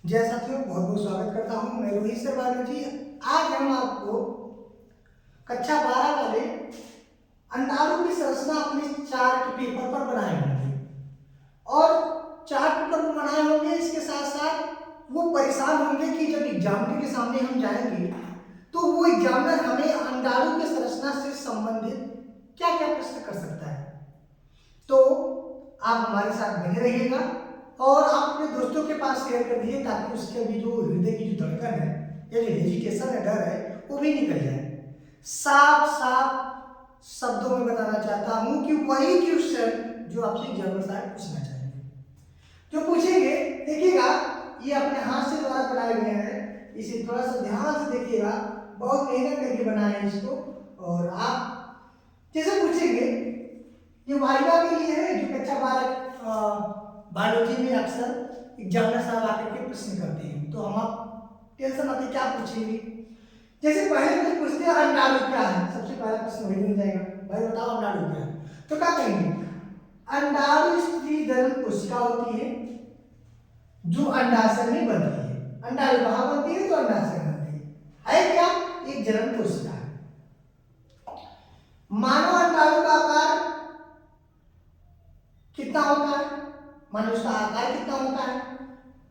जय साथियों, बहुत बहुत स्वागत करता हूँ। मैं रोहित शर्मा जी। आज हम आपको कक्षा 12 वाले अंडाणु की संरचना अपने चार्ट पेपर पर बनाए होंगे और चार्ट पेपर पर बनाए होंगे। इसके साथ साथ वो परेशान होंगे कि जब एग्जामिनर के सामने हम जाएंगे तो वो एग्जामिनर हमें अंडाणु की संरचना से संबंधित क्या क्या प्रश्न कर सकता है। तो आप हमारे साथ बने रहिएगा और आप अपने दोस्तों के पास शेयर कर दीजिए ताकि उसके भी जो हृदय की जो धड़कन है या जो हेजिटेशन है, डर है, वो भी निकल जाए। साफ साफ शब्दों में बताना चाहता हूं कि वही क्वेश्चन जो आपसे एग्जामिनर साहब पूछना चाहेंगे, जो पूछेंगे, देखिएगा ये अपने हाथ से द्वारा बनाए गए हैं, इसे थोड़ा सा ध्यान से देखिएगा। बहुत मेहनत करके बनाए हैं इसको। और आप जैसे पूछेंगे, ये वाइवा के लिए है जो कक्षा 12 बायोलॉजी में अक्सर एग्जामिनर साहब आकर के प्रश्न करते हैं। तो हम आप टेंशन मत, क्या पूछेंगे। जैसे पहले कुछ पूछते हैं अंडाणु क्या है, सबसे पहला प्रश्न वही मिल जाएगा, भाई बताओ अंडाणु क्या है। तो क्या कहेंगे, अंडाणु स्त्री जनन कोशिका होती है जो अंडाशय में बनती है। अंडाणु कहाँ बनती है, तो अंडाशय में बनती है क्या, एक जनन कोशिका है। मानव अंडाणु का आकार कितना होता है, मान उसका आकार कितना होता है,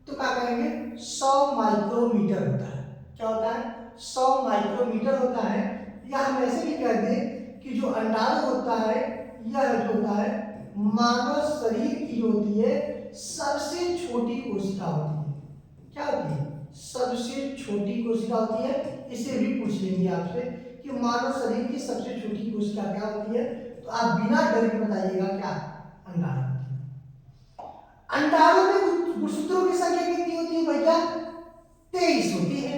तो क्या करेंगे 100 माइक्रोमीटर होता है। क्या होता है, 100 माइक्रोमीटर होता है। या हम ऐसे भी कह दें कि जो अंडाणु होता है यह जो होता है मानव शरीर की जो होती है सबसे छोटी कोशिका होती है। क्या होती है, सबसे छोटी कोशिका होती है। इसे भी पूछ लेंगे आपसे कि मानव शरीर की सबसे छोटी कोशिका क्या होती है, तो आप बिना डर के बताइएगा क्या, अंडाणु। अंडाणु में गुणसूत्रों की संख्या कितनी होती है भैया, 23 होती है।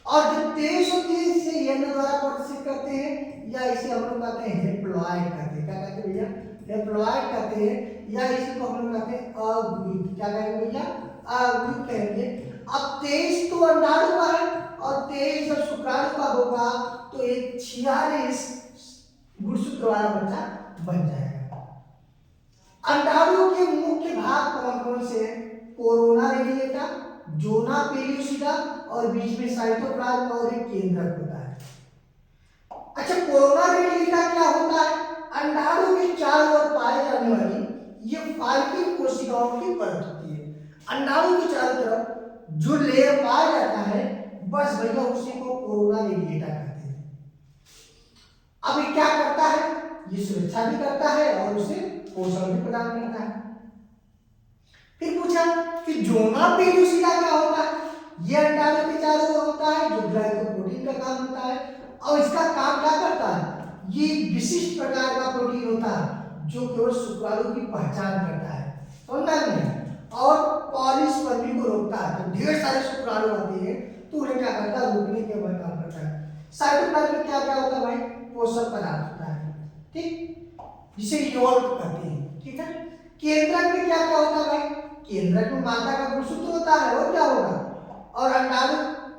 और जब 23 होती है इसे एन द्वारा प्रदर्शित करते हैं, या इसे हम लोग कहते हैं हेप्लॉइड कहते हैं। क्या कहते हैं भैया, हेप्लॉइड कहते हैं, या इसी को हम लोग कहते हैं अद्वित। क्या कहेंगे भैया, अद्वित कहेंगे। अब 23 तो अंडाणु का है और 23 जब शुक्राणु का होगा तो एक 46 गुणसूत्र वाला बच्चा बन जाएगा। अंडाणु के मुख्य भाग कौन कौन से हैं, कोरोना रेडिएटा, जोना पेलियोसिटा और बीच में साइटोप्लाज्म और एक केंद्रक होता है। अच्छा, कोरोना रेडिएटा क्या होता है, अंडाणु के चारों ओर पाए जाने वाली ये फाल्किन कोशिकाओं की परत होती है। अंडाणु के चारों तरफ जो लेयर पाया जाता है बस भैया उसी को कोरोना रेडिएटा कहते हैं। अब ये क्या करता है, ये सुरक्षा भी करता है और उसे पोषण भी प्रदान करता है। फिर पूछा कि जोना पेलियोसिटा क्या होता है, ये अंडाणु के चारों ओर होता है जो ग्लाइकोप्रोटीन का काम होता है। और इसका काम क्या करता है, ये विशिष्ट प्रकार का प्रोटीन होता है जो केवल शुक्राणु की पहचान करता है, समझ में। और पॉलीस्पर्मी को रोकता है। तो ढेर सारे शुक्राणु आते हैं तो उन्हें क्या करता है, रोकने के वह काम करता है। साइटोप्लाज्म में क्या क्या होता है भाई, पोषक पदार्थ होता है, ठीक, जिसे यौगिक कहते हैं, ठीक है। केंद्रक में क्या क्या होता है भाई, केंद्रक में मादा का गुणसूत्र होता है और क्या होगा, और अंडाणु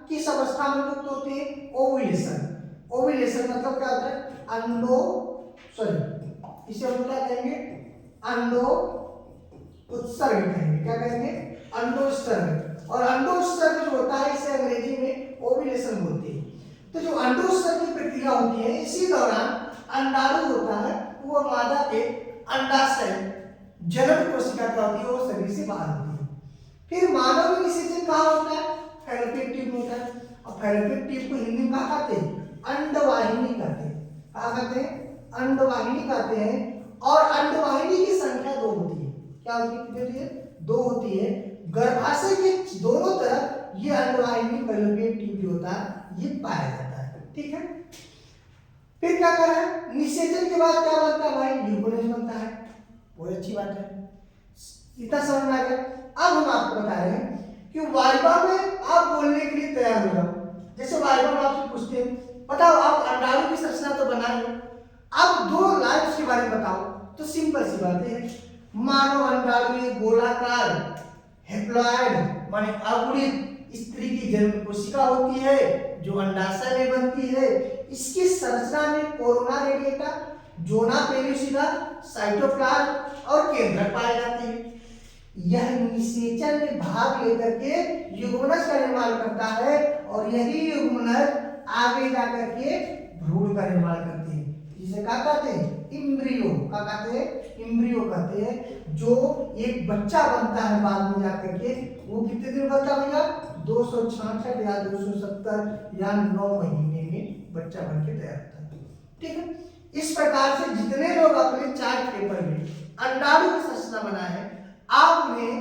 किस अवस्था में युक्त होते हैं, ओव्यूलेशन। ओव्यूलेशन मतलब क्या होता है, अंडो सॉरी इसे हम क्या कहेंगे, अंडो उत्सर्ग कहेंगे। क्या कहेंगे, अंडो उत्सर्ग। और अंडो उत्सर्ग जो होता है इसे अंग्रेजी में ओव्यूलेशन बोलते हैं। तो जो अंडो उत्सर्ग की प्रक्रिया होती है इसी दौरान अंडाणु होता है वो मादा के अंडाशय जनन कोशिका क्या होती है वो शरीर से बाहर होती है। फिर मानव में निषेचन कहाँ होता है, फैलोपियन ट्यूब में होता है। और फैलोपियन ट्यूब को हिंदी में कहा कहते हैं, अंडवाहिनी कहते हैं। कहा कहते हैं, अंडवाहिनी कहते हैं। और अंडवाहिनी की संख्या 2 होती है। क्या होती है, 2 होती है। गर्भाशय के दोनों तरफ ये अंडवाहिनी फैलोपियन ट्यूब जो होता है ये पाया जाता है, ठीक है। फिर क्या कर रहा है, निषेचन के बाद क्या बनता है भाई, ल्यूकोनेज बनता है। बहुत अच्छी बात है, इतना समझ में आ गया। अब हम आपको बता रहे हैं कि वाइवा में आप बोलने के लिए तैयार हो जाओ। जैसे वाइवा में आपसे पूछते हैं बताओ आप अंडाणु की संरचना तो बना लो, अब 2 लाइन्स के बारे में बताओ, तो सिंपल सी बातें हैं। मानव अंडाणु एक गोलाकार हेप्लॉइड माने अगुणित स्त्री की जन्म कोशिका होती है जो अंडाशय में बनती है। इसकी संरचना में कोरोना रेडिएटा, जोना पेलियोसिटा, साइटोप्लाज्म और केंद्रक पाए जाते हैं। यह निषेचन में भाग लेकर के युग्मनज का निर्माण करता है और यही युग्मनज आगे जाकर के भ्रूण का निर्माण करते हैं, जिसे क्या कहते हैं, इम्ब्रियो। क्या कहते हैं, इम्ब्रियो कहते हैं। जो एक बच्चा बनता है बाद में जाकर के, वो कितने दिन बच्चा बनेगा, 266 या 270 या 9 महीने में बच्चा बन के तैयार होता है। ठीक है, इस प्रकार से जितने लोग अपने चार्ट पेपर में अंडाणु की संरचना बनाए हैं, आप उन्हें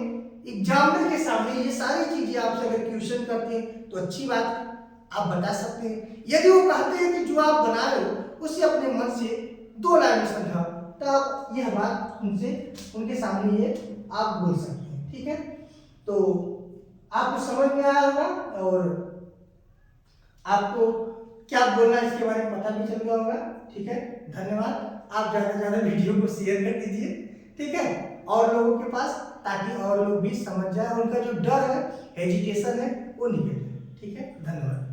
एग्जामिनर के सामने ये सारी चीजें आपसे अगर क्वेश्चन करते हैं तो अच्छी बात है, आप बता सकते हैं। यदि वो कहते हैं कि जो आप बना रहे हो उसे अपने मन से 2 लाइन में समझाओ, तब यह बात उनके सामने ये आप बोल सकते हैं। ठीक है, तो आपको समझ में आया होगा और आपको क्या बोलना है इसके बारे में पता भी चल गया होगा। ठीक है, धन्यवाद। आप ज़्यादा से ज़्यादा वीडियो को शेयर कर दीजिए, ठीक है, और लोगों के पास, ताकि और लोग भी समझ जाए, उनका जो डर है, हेजिटेशन है, वो निकल जाए। ठीक है, धन्यवाद।